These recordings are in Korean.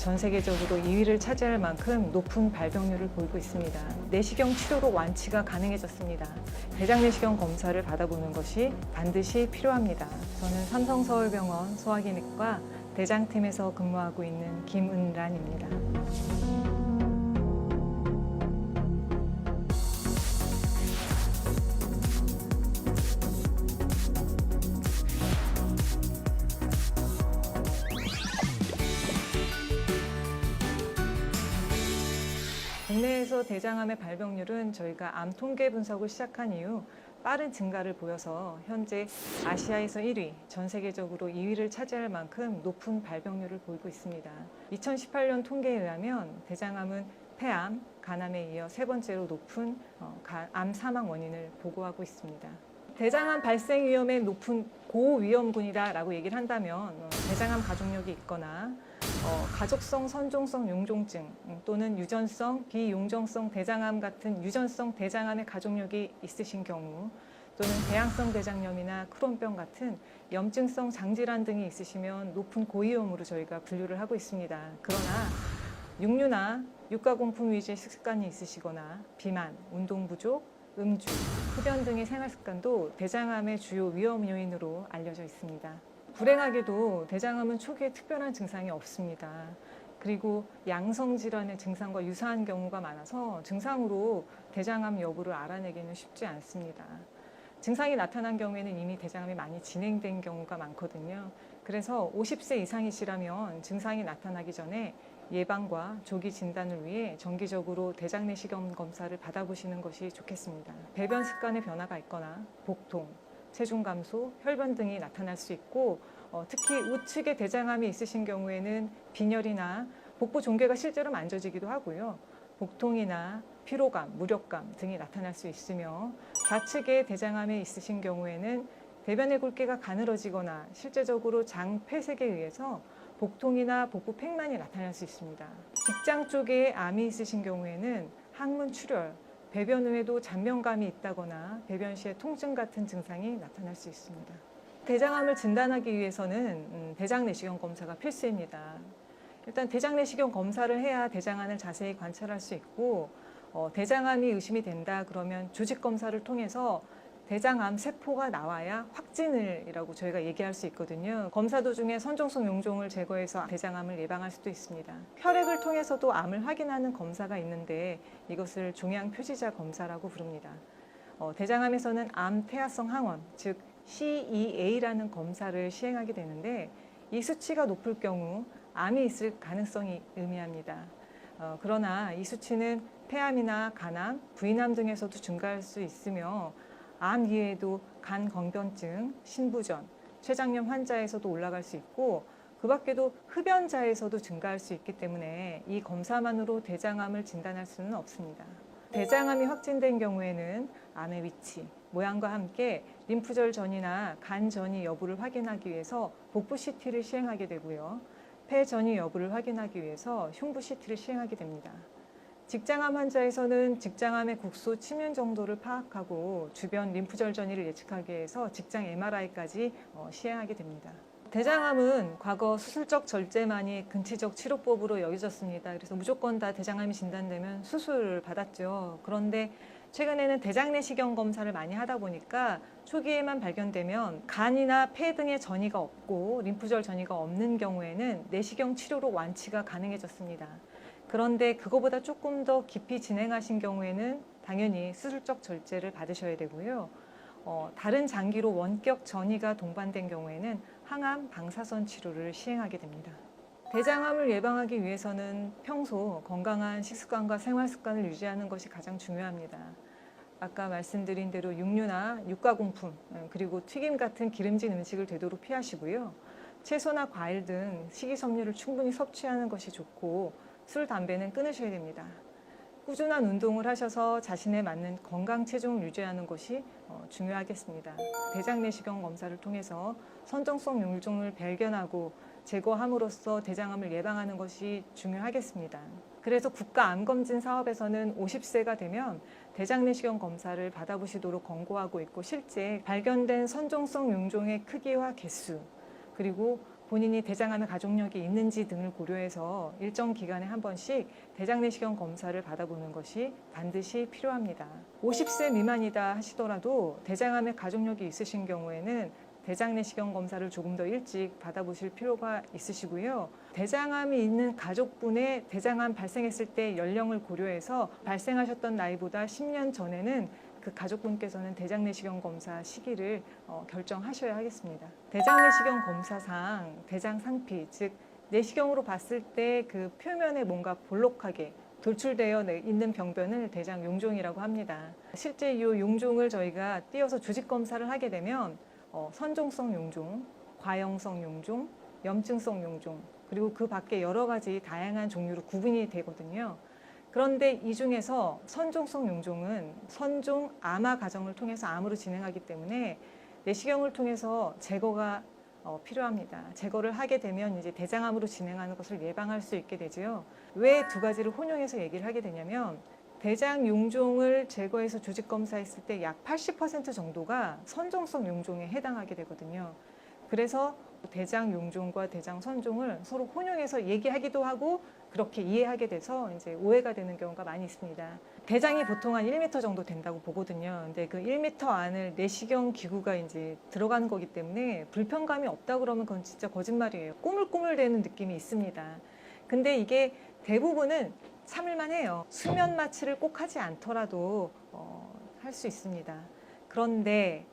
전 세계적으로 2위를 차지할 만큼 높은 발병률을 보이고 있습니다. 내시경 치료로 완치가 가능해졌습니다. 대장 내시경 검사를 받아보는 것이 반드시 필요합니다. 저는 삼성서울병원 소화기내과 대장팀에서 근무하고 있는 김은란입니다. 국내에서 대장암의 발병률은 저희가 암 통계 분석을 시작한 이후 빠른 증가를 보여서 현재 아시아에서 1위, 전 세계적으로 2위를 차지할 만큼 높은 발병률을 보이고 있습니다. 2018년 통계에 의하면 대장암은 폐암, 간암에 이어 세 번째로 높은 암 사망 원인을 보고하고 있습니다. 대장암 발생 위험의 높은 고위험군이라고 얘기를 한다면 대장암 가족력이 있거나 가족성 선종성 용종증 또는 유전성 비용종성 대장암 같은 유전성 대장암의 가족력이 있으신 경우 또는 대양성 대장염이나 크론병 같은 염증성 장질환 등이 있으시면 높은 고위험으로 저희가 분류를 하고 있습니다. 그러나 육류나 육가공품 위주의 식습관이 있으시거나 비만, 운동 부족, 음주, 흡연 등의 생활 습관도 대장암의 주요 위험 요인으로 알려져 있습니다. 불행하게도 대장암은 초기에 특별한 증상이 없습니다. 그리고 양성 질환의 증상과 유사한 경우가 많아서 증상으로 대장암 여부를 알아내기는 쉽지 않습니다. 증상이 나타난 경우에는 이미 대장암이 많이 진행된 경우가 많거든요. 그래서 50세 이상이시라면 증상이 나타나기 전에 예방과 조기 진단을 위해 정기적으로 대장 내시경 검사를 받아보시는 것이 좋겠습니다. 배변 습관의 변화가 있거나 복통, 체중 감소, 혈변 등이 나타날 수 있고 특히 우측에 대장암이 있으신 경우에는 빈혈이나 복부 종괴가 실제로 만져지기도 하고요. 복통이나 피로감, 무력감 등이 나타날 수 있으며 좌측에 대장암이 있으신 경우에는 대변의 굵기가 가늘어지거나 실제적으로 장 폐색에 의해서 복통이나 복부 팽만이 나타날 수 있습니다. 직장 쪽에 암이 있으신 경우에는 항문 출혈, 배변 후에도 잔명감이 있다거나 배변 시에 통증 같은 증상이 나타날 수 있습니다. 대장암을 진단하기 위해서는 대장 내시경 검사가 필수입니다. 일단 대장 내시경 검사를 해야 대장암을 자세히 관찰할 수 있고 대장암이 의심이 된다 그러면 조직 검사를 통해서 대장암 세포가 나와야 확진을이라고 저희가 얘기할 수 있거든요. 검사 도중에 선종성 용종을 제거해서 대장암을 예방할 수도 있습니다. 혈액을 통해서도 암을 확인하는 검사가 있는데 이것을 종양 표지자 검사라고 부릅니다. 대장암에서는 암 태아성 항원, 즉 CEA라는 검사를 시행하게 되는데 이 수치가 높을 경우 암이 있을 가능성이 의미합니다. 그러나 이 수치는 폐암이나 간암, 부인암 등에서도 증가할 수 있으며 암 이외에도 간 건변증, 신부전, 췌장염 환자에서도 올라갈 수 있고 그 밖에도 흡연자에서도 증가할 수 있기 때문에 이 검사만으로 대장암을 진단할 수는 없습니다. 대장암이 확진된 경우에는 암의 위치, 모양과 함께 림프절 전이나 간 전이 여부를 확인하기 위해서 복부 CT를 시행하게 되고요. 폐 전이 여부를 확인하기 위해서 흉부 CT를 시행하게 됩니다. 직장암 환자에서는 직장암의 국소 침윤 정도를 파악하고 주변 림프절 전이를 예측하기 위해서 직장 MRI까지 시행하게 됩니다. 대장암은 과거 수술적 절제만이 근치적 치료법으로 여겨졌습니다. 그래서 무조건 다 대장암이 진단되면 수술을 받았죠. 그런데 최근에는 대장 내시경 검사를 많이 하다 보니까 초기에만 발견되면 간이나 폐 등의 전이가 없고 림프절 전이가 없는 경우에는 내시경 치료로 완치가 가능해졌습니다. 그런데 그거보다 조금 더 깊이 진행하신 경우에는 당연히 수술적 절제를 받으셔야 되고요. 다른 장기로 원격 전이가 동반된 경우에는 항암 방사선 치료를 시행하게 됩니다. 대장암을 예방하기 위해서는 평소 건강한 식습관과 생활 습관을 유지하는 것이 가장 중요합니다. 아까 말씀드린 대로 육류나 육가공품 그리고 튀김 같은 기름진 음식을 되도록 피하시고요. 채소나 과일 등 식이섬유를 충분히 섭취하는 것이 좋고 술, 담배는 끊으셔야 됩니다. 꾸준한 운동을 하셔서 자신에 맞는 건강 체중을 유지하는 것이 중요하겠습니다. 대장 내시경 검사를 통해서 선종성 용종을 발견하고 제거함으로써 대장암을 예방하는 것이 중요하겠습니다. 그래서 국가암검진 사업에서는 50세가 되면 대장 내시경 검사를 받아보시도록 권고하고 있고 실제 발견된 선종성 용종의 크기와 개수 그리고 본인이 대장암의 가족력이 있는지 등을 고려해서 일정 기간에 한 번씩 대장 내시경 검사를 받아보는 것이 반드시 필요합니다. 50세 미만이다 하시더라도 대장암의 가족력이 있으신 경우에는 대장 내시경 검사를 조금 더 일찍 받아보실 필요가 있으시고요. 대장암이 있는 가족분의 대장암 발생했을 때 연령을 고려해서 발생하셨던 나이보다 10년 전에는 그 가족분께서는 대장 내시경 검사 시기를 결정하셔야 하겠습니다. 대장 내시경 검사상 대장 상피, 즉 내시경으로 봤을 때 그 표면에 뭔가 볼록하게 돌출되어 있는 병변을 대장 용종이라고 합니다. 실제 이 용종을 저희가 띄어서 조직 검사를 하게 되면 선종성 용종, 과형성 용종, 염증성 용종, 그리고 그 밖에 여러 가지 다양한 종류로 구분이 되거든요. 그런데 이 중에서 선종성 용종은 선종 암화 과정을 통해서 암으로 진행하기 때문에 내시경을 통해서 제거가 필요합니다. 제거를 하게 되면 이제 대장암으로 진행하는 것을 예방할 수 있게 되죠. 왜 두 가지를 혼용해서 얘기를 하게 되냐면 대장 용종을 제거해서 조직 검사했을 때 약 80% 정도가 선종성 용종에 해당하게 되거든요. 그래서 대장 용종과 대장 선종을 서로 혼용해서 얘기하기도 하고 그렇게 이해하게 돼서 이제 오해가 되는 경우가 많이 있습니다. 대장이 보통 한 1m 정도 된다고 보거든요. 근데 그 1m 안을 내시경 기구가 이제 들어가는 거기 때문에 불편감이 없다 그러면 그건 진짜 거짓말이에요. 꼬물꼬물대는 느낌이 있습니다. 근데 이게 대부분은 참을만 해요. 수면 마취를 꼭 하지 않더라도 할 수 있습니다. 그런데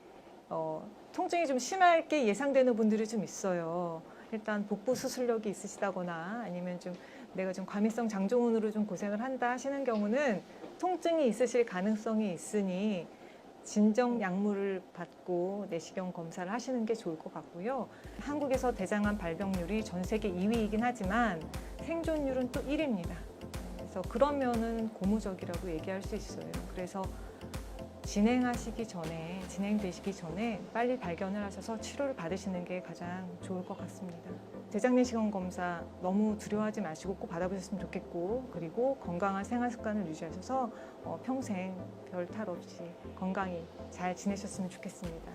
통증이 좀 심하게 예상되는 분들이 좀 있어요. 일단 복부 수술력이 있으시다거나 아니면 좀 내가 좀 과민성 장종훈으로 좀 고생을 한다 하시는 경우는 통증이 있으실 가능성이 있으니 진정 약물을 받고 내시경 검사를 하시는 게 좋을 것 같고요. 한국에서 대장암 발병률이 전 세계 2위이긴 하지만 생존율은 또 1위입니다. 그래서 그러면은 고무적이라고 얘기할 수 있어요. 그래서 진행되시기 전에 빨리 발견을 하셔서 치료를 받으시는 게 가장 좋을 것 같습니다. 대장 내시경 검사 너무 두려워하지 마시고 꼭 받아보셨으면 좋겠고, 그리고 건강한 생활 습관을 유지하셔서 평생 별 탈 없이 건강히 잘 지내셨으면 좋겠습니다.